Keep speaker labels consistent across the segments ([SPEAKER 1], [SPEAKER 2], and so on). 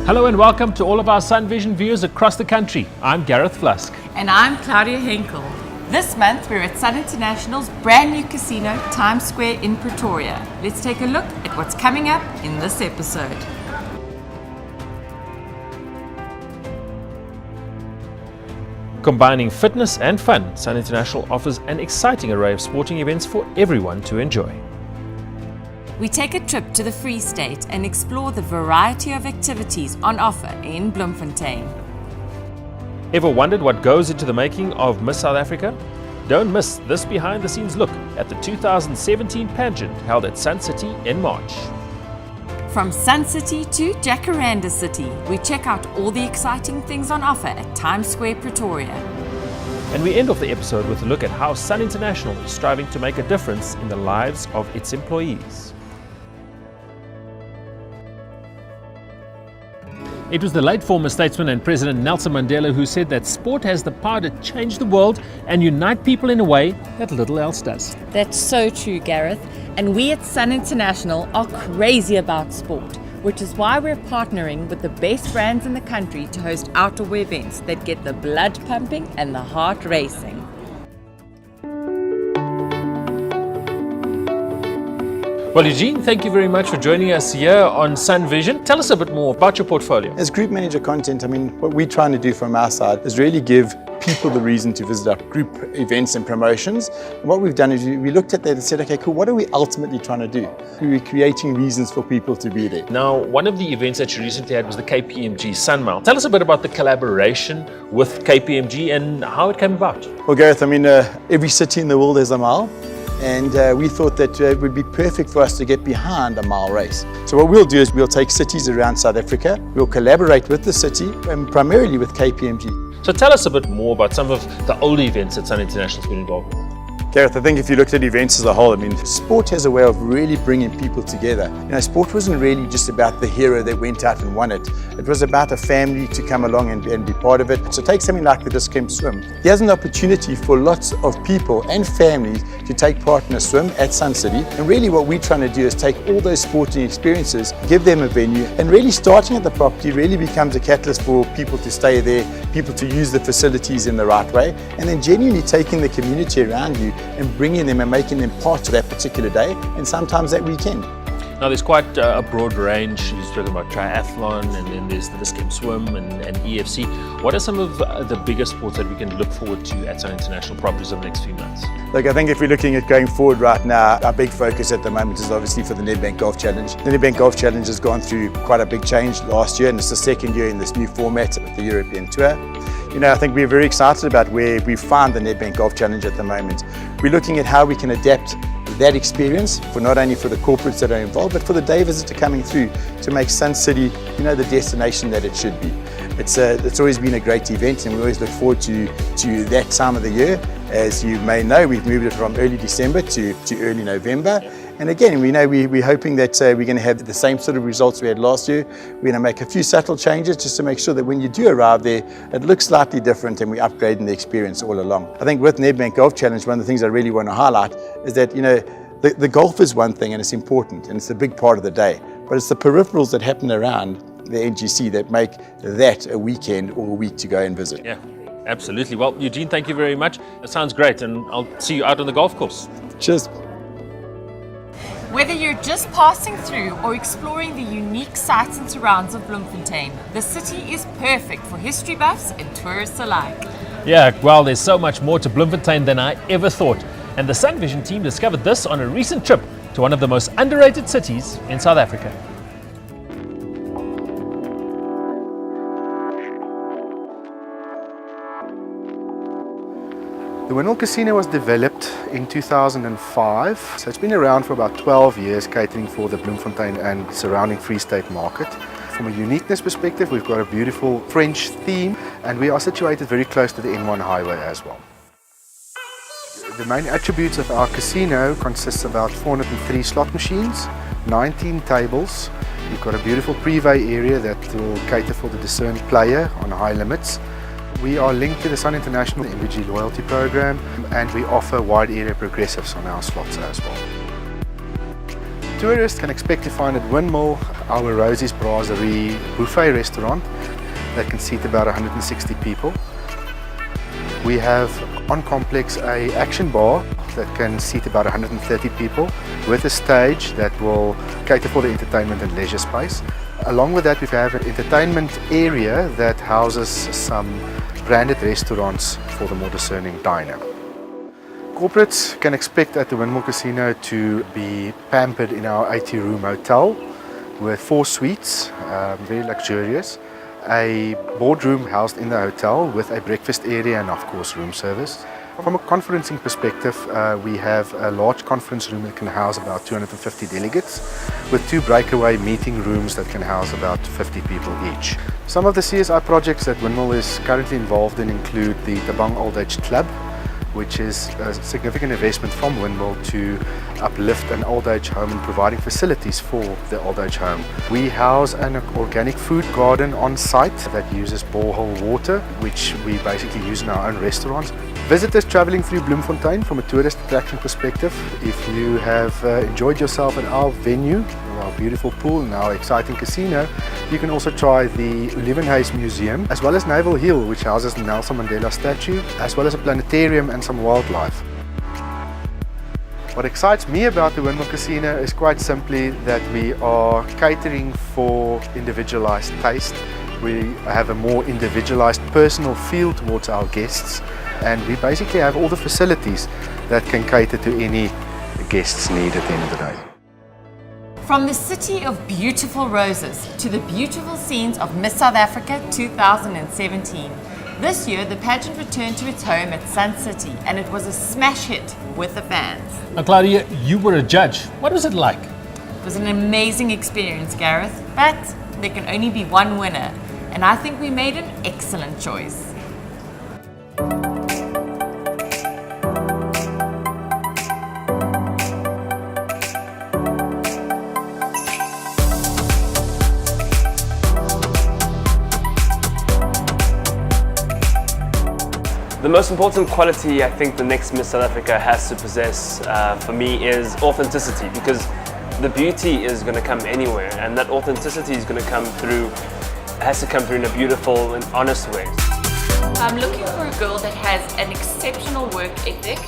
[SPEAKER 1] Hello and welcome to all of our Sun Vision viewers across the country. I'm Gareth Flusk.
[SPEAKER 2] And I'm Claudia Henkel. This month we're at Sun International's brand new casino, Times Square in Pretoria. Let's take a look at what's coming up in this episode.
[SPEAKER 1] Combining fitness and fun, Sun International offers an exciting array of sporting events for everyone to enjoy.
[SPEAKER 2] We take a trip to the Free State and explore the variety of activities on offer in Bloemfontein.
[SPEAKER 1] Ever wondered what goes into the making of Miss South Africa? Don't miss this behind-the-scenes look at the 2017 pageant held at Sun City in March.
[SPEAKER 2] From Sun City to Jacaranda City, we check out all the exciting things on offer at Times Square, Pretoria.
[SPEAKER 1] And we end off the episode with a look at how Sun International is striving to make a difference in the lives of its employees. It was the late former statesman and President Nelson Mandela who said that sport has the power to change the world and unite people in a way that little else does.
[SPEAKER 2] That's so true, Gareth. And we at Sun International are crazy about sport, which is why we're partnering with the best brands in the country to host outdoor events that get the blood pumping and the heart racing.
[SPEAKER 1] Well, Eugene, thank you very much for joining us here on Sun Vision. Tell us a bit more about your portfolio.
[SPEAKER 3] As group manager content, what we're trying to do from our side is really give people the reason to visit our group events and promotions. And what we've done is we looked at that and said, okay, cool, what are we ultimately trying to do? We're creating reasons for people to be there.
[SPEAKER 1] Now, one of the events that you recently had was the KPMG Sun Mile. Tell us a bit about the collaboration with KPMG and how it came about.
[SPEAKER 3] Well, Gareth, every city in the world has a mile. And we thought that it would be perfect for us to get behind a mile race. So what we'll do is we'll take cities around South Africa, we'll collaborate with the city and primarily with KPMG.
[SPEAKER 1] So tell us a bit more about some of the older events that Sun International's been involved with.
[SPEAKER 3] Gareth, I think if you looked at events as a whole, sport has a way of really bringing people together. Sport wasn't really just about the hero that went out and won it. It was about a family to come along and be part of it. So take something like the Discount Swim. There's an opportunity for lots of people and families to take part in a swim at Sun City. And really what we're trying to do is take all those sporting experiences, give them a venue, and really starting at the property really becomes a catalyst for people to stay there, people to use the facilities in the right way, and then genuinely taking the community around you and bringing them and making them part of that particular day and sometimes that weekend.
[SPEAKER 1] Now there's quite a broad range. He's talking about triathlon and then there's the Discount Swim and EFC. What are some of the bigger sports that we can look forward to at Sun International properties over the next few months?
[SPEAKER 3] Look, I think if we're looking at going forward right now, our big focus at the moment is obviously for the Nedbank Golf Challenge. The Nedbank Golf Challenge has gone through quite a big change last year and it's the second year in this new format with the European Tour. I think we're very excited about where we find the Nedbank Golf Challenge at the moment. We're looking at how we can adapt that experience for not only for the corporates that are involved, but for the day visitor coming through to make Sun City, the destination that it should be. It's always been a great event and we always look forward to that time of the year. As you may know, we've moved it from early December to early November. And again, we're hoping that we're going to have the same sort of results we had last year. We're going to make a few subtle changes just to make sure that when you do arrive there, it looks slightly different and we're upgrading the experience all along. I think with Nedbank Golf Challenge, one of the things I really want to highlight is that, the golf is one thing and it's important and it's a big part of the day, but it's the peripherals that happen around the NGC that make that a weekend or a week to go and visit.
[SPEAKER 1] Yeah, absolutely. Well, Eugene, thank you very much. That sounds great and I'll see you out on the golf course.
[SPEAKER 3] Cheers.
[SPEAKER 2] Whether you're just passing through or exploring the unique sights and surrounds of Bloemfontein, the city is perfect for history buffs and tourists alike.
[SPEAKER 1] Yeah, well, there's so much more to Bloemfontein than I ever thought. And the Sun Vision team discovered this on a recent trip to one of the most underrated cities in South Africa.
[SPEAKER 4] The Windmill Casino was developed in 2005, so it's been around for about 12 years, catering for the Bloemfontein and surrounding Free State market. From a uniqueness perspective, we've got a beautiful French theme and we are situated very close to the N1 highway as well. The main attributes of our casino consists of about 403 slot machines, 19 tables. You've got a beautiful privé area that will cater for the discerning player on high limits. We are linked to the Sun International MVG loyalty program and we offer wide area progressives on our slots as well. Tourists can expect to find at Windmill our Rosie's Brasserie buffet restaurant that can seat about 160 people. We have on complex a action bar that can seat about 130 people with a stage that will cater for the entertainment and leisure space. Along with that, we have an entertainment area that houses some branded restaurants for the more discerning diner. Corporates can expect at the Windmill Casino to be pampered in our 80-room hotel with 4 suites, very luxurious, a boardroom housed in the hotel with a breakfast area and of course room service. From a conferencing perspective, we have a large conference room that can house about 250 delegates with 2 breakaway meeting rooms that can house about 50 people each. Some of the CSI projects that Windmill is currently involved in include the Tabang Old Age Club, which is a significant investment from Windmill to uplift an old age home and providing facilities for the old age home. We house an organic food garden on site that uses borehole water, which we basically use in our own restaurants. Visitors traveling through Bloemfontein from a tourist attraction perspective, if you have enjoyed yourself at our venue, our beautiful pool and our exciting casino, you can also try the Ulevenhuis Museum as well as Naval Hill, which houses the Nelson Mandela statue, as well as a planetarium and some wildlife. What excites me about the Windmill Casino is quite simply that we are catering for individualized taste. We have a more individualized personal feel towards our guests, and we basically have all the facilities that can cater to any guest's need at the end of the day.
[SPEAKER 2] From the city of beautiful roses to the beautiful scenes of Miss South Africa 2017. This year, the pageant returned to its home at Sun City, and it was a smash hit with the fans.
[SPEAKER 1] Now, Claudia, you were a judge. What was it like?
[SPEAKER 2] It was an amazing experience, Gareth, but there can only be one winner, and I think we made an excellent choice.
[SPEAKER 5] The most important quality I think the next Miss South Africa has to possess for me is authenticity, because the beauty is going to come anywhere, and that authenticity is going to has to come through in a beautiful and honest way.
[SPEAKER 2] I'm looking for a girl that has an exceptional work ethic,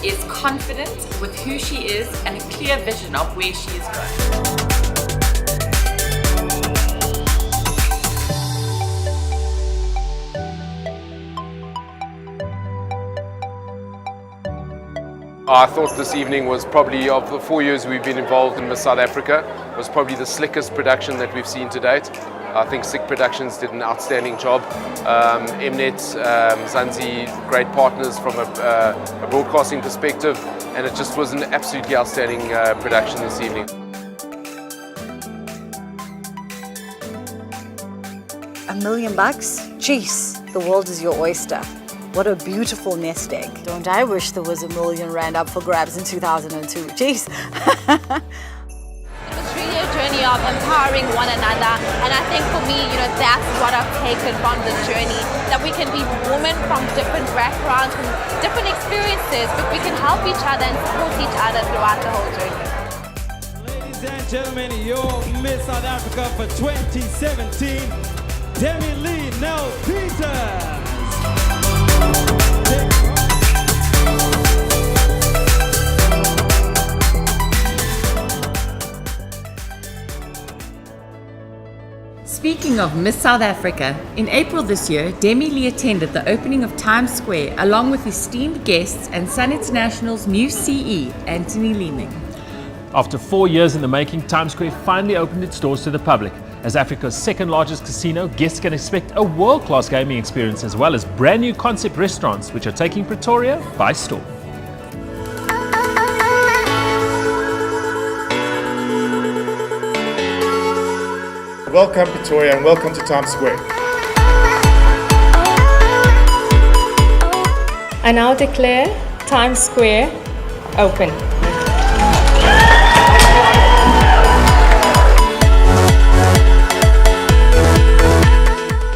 [SPEAKER 2] is confident with who she is, and a clear vision of where she is going.
[SPEAKER 6] I thought this evening was probably, of the 4 years we've been involved in Miss South Africa, was probably the slickest production that we've seen to date. I think SICK Productions did an outstanding job. Mnet, Zanzi, great partners from a broadcasting perspective, and it just was an absolutely outstanding production this evening.
[SPEAKER 7] $1 million? Jeez, the world is your oyster. What a beautiful nest egg. Don't I wish there was R1 million up for grabs in 2002. Jeez.
[SPEAKER 8] It's really a journey of empowering one another, and I think for me, that's what I've taken from this journey, that we can be women from different backgrounds, from different experiences, but we can help each other and support each other throughout the whole journey.
[SPEAKER 9] Ladies and gentlemen, your Miss South Africa for 2017, Demi Lee Nell Peters.
[SPEAKER 2] Speaking of Miss South Africa, in April this year, Demi Lee attended the opening of Times Square along with esteemed guests and Sun International's new CE, Anthony Leeming.
[SPEAKER 1] After 4 years in the making, Times Square finally opened its doors to the public. As Africa's second largest casino, guests can expect a world-class gaming experience as well as brand new concept restaurants which are taking Pretoria by storm.
[SPEAKER 10] Welcome Pretoria and welcome to Times Square.
[SPEAKER 11] I now declare Times Square open.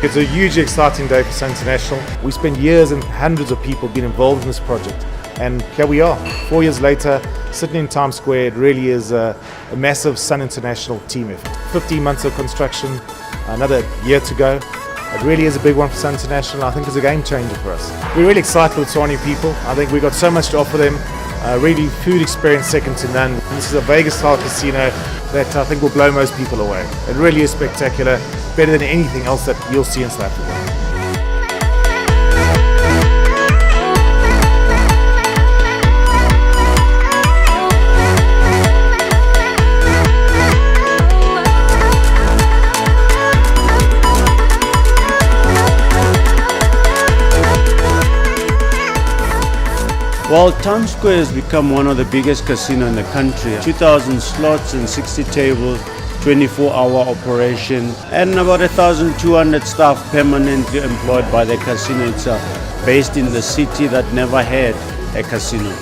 [SPEAKER 10] It's a hugely exciting day for Sun International. We spent years and hundreds of people being involved in this project. And here we are, 4 years later, sitting in Times Square. It really is a massive Sun International team effort. 15 months of construction, another year to go. It really is a big one for Sun International. I think it's a game changer for us. We're really excited with Tshwane people. I think we've got so much to offer them. Really food experience second to none. This is a Vegas-style casino that I think will blow most people away. It really is spectacular, better than anything else that you'll see in South Africa.
[SPEAKER 12] Well, Times Square has become one of the biggest casinos in the country. 2,000 slots and 60 tables, 24-hour operation, and about 1,200 staff permanently employed by the casino itself, based in the city that never had a casino.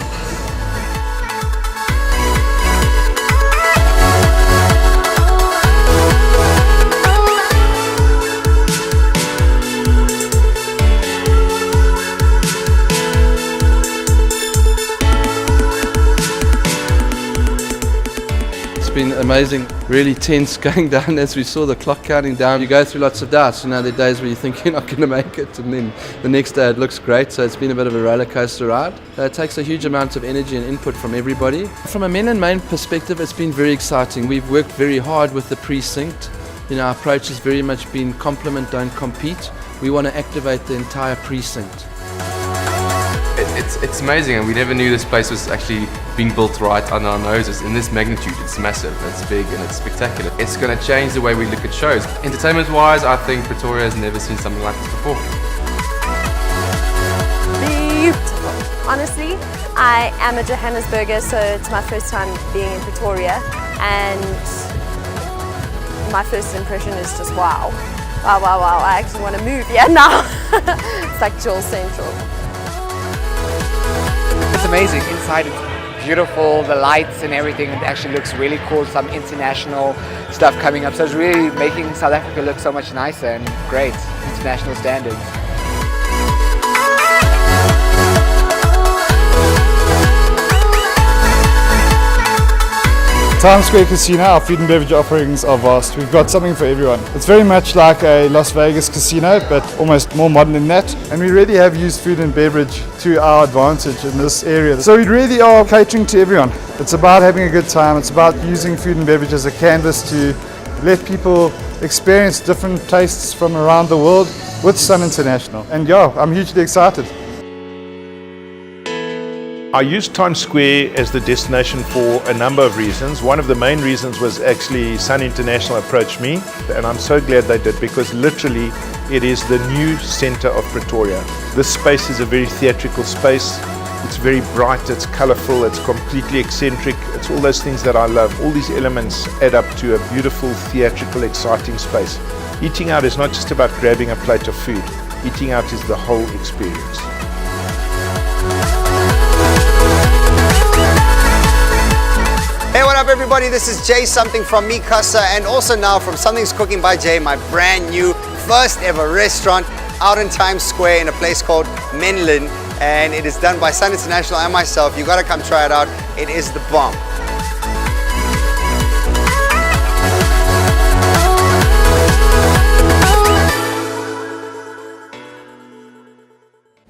[SPEAKER 13] Been amazing, really tense going down as we saw the clock counting down. You go through lots of doubts, there are days where you think you're not going to make it, and then the next day it looks great. So it's been a bit of a roller coaster ride. It takes a huge amount of energy and input from everybody. From a men and main perspective, it's been very exciting. We've worked very hard with the precinct. Our approach has very much been complement, don't compete. We want to activate the entire precinct.
[SPEAKER 6] It's amazing, and we never knew this place was actually being built right under our noses. In this magnitude, it's massive, it's big, and it's spectacular. It's going to change the way we look at shows. Entertainment-wise, I think Pretoria has never seen something like this before.
[SPEAKER 14] Beautiful. Honestly, I am a Johannesburger, so it's my first time being in Pretoria, and my first impression is just wow. Wow, wow, wow. I actually want to move here now. It's like Jewel Central.
[SPEAKER 15] It's amazing. Inside it's beautiful, the lights and everything, it actually looks really cool. Some international stuff coming up, so it's really making South Africa look so much nicer and great, international standards.
[SPEAKER 16] Times Square Casino, our food and beverage offerings are vast. We've got something for everyone. It's very much like a Las Vegas casino, but almost more modern than that. And we really have used food and beverage to our advantage in this area. So we really are catering to everyone. It's about having a good time. It's about using food and beverage as a canvas to let people experience different tastes from around the world with Sun International. And yeah, I'm hugely excited.
[SPEAKER 10] I used Times Square as the destination for a number of reasons. One of the main reasons was actually Sun International approached me, and I'm so glad they did, because literally it is the new center of Pretoria. This space is a very theatrical space. It's very bright, it's colorful, it's completely eccentric. It's all those things that I love. All these elements add up to a beautiful, theatrical, exciting space. Eating out is not just about grabbing a plate of food. Eating out is the whole experience.
[SPEAKER 17] Hey, what up everybody, this is Jay Something from Mikasa, and also now from Something's Cooking by Jay, my brand new first ever restaurant out in Times Square in a place called Menlyn, and it is done by Sun International and myself. You gotta come try it out, it is the bomb.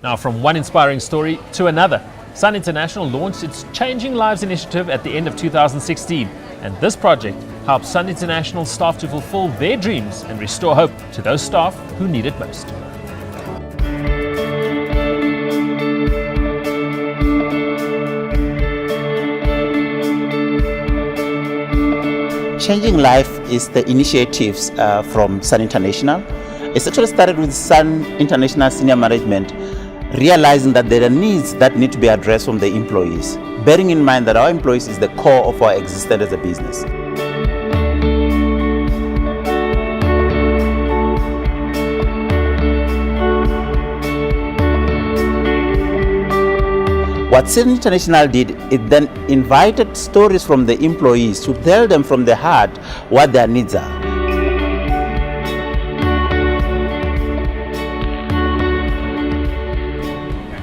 [SPEAKER 1] Now, from one inspiring story to another, Sun International launched its Changing Lives initiative at the end of 2016, and this project helps Sun International staff to fulfill their dreams and restore hope to those staff who need it most.
[SPEAKER 18] Changing Life is the initiatives from Sun International. It's actually started with Sun International senior management realizing that there are needs that need to be addressed from the employees, bearing in mind that our employees is the core of our existence as a business. What Sun International did, it then invited stories from the employees to tell them from the heart what their needs are.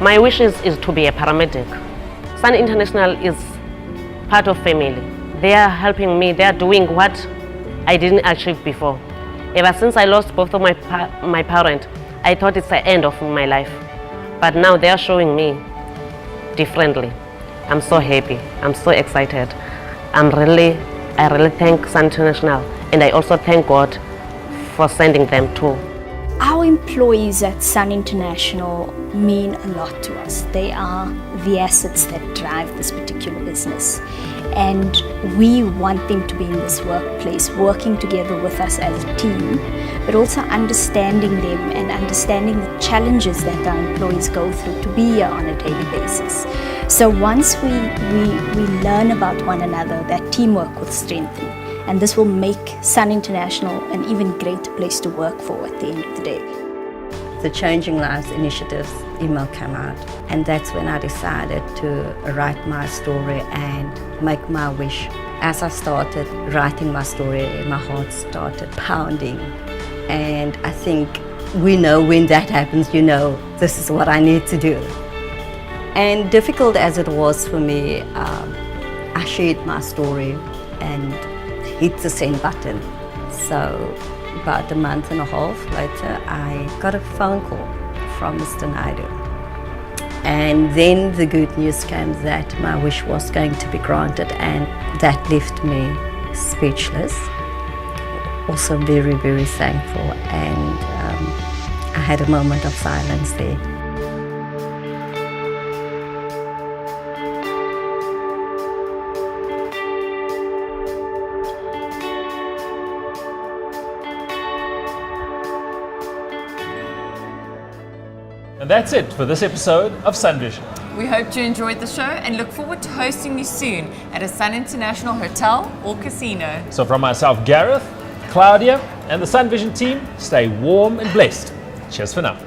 [SPEAKER 19] My wish is to be a paramedic. Sun International is part of family. They are helping me. They are doing what I didn't achieve before. Ever since I lost both of my parents, I thought it's the end of my life. But now they are showing me differently. I'm so happy. I'm so excited. I really thank Sun International, and I also thank God for sending them too.
[SPEAKER 20] Our employees at Sun International mean a lot to us. They are the assets that drive this particular business. And we want them to be in this workplace, working together with us as a team, but also understanding them and understanding the challenges that our employees go through to be here on a daily basis. So once we learn about one another, that teamwork will strengthen. And this will make Sun International an even greater place to work for at the end of the day.
[SPEAKER 21] The Changing Lives Initiative's email came out, and that's when I decided to write my story and make my wish. As I started writing my story, my heart started pounding, and I think we know when that happens, you know, this is what I need to do. And difficult as it was for me, I shared my story and hit the send button. So about a month and a half later, I got a phone call from Mr. Naidu. And then the good news came that my wish was going to be granted, and that left me speechless. Also very, very thankful, and I had a moment of silence there.
[SPEAKER 1] And that's it for this episode of Sun Vision.
[SPEAKER 2] We hope you enjoyed the show and look forward to hosting you soon at a Sun International hotel or casino.
[SPEAKER 1] So from myself, Gareth, Claudia, and the Sun Vision team, stay warm and blessed. Cheers for now.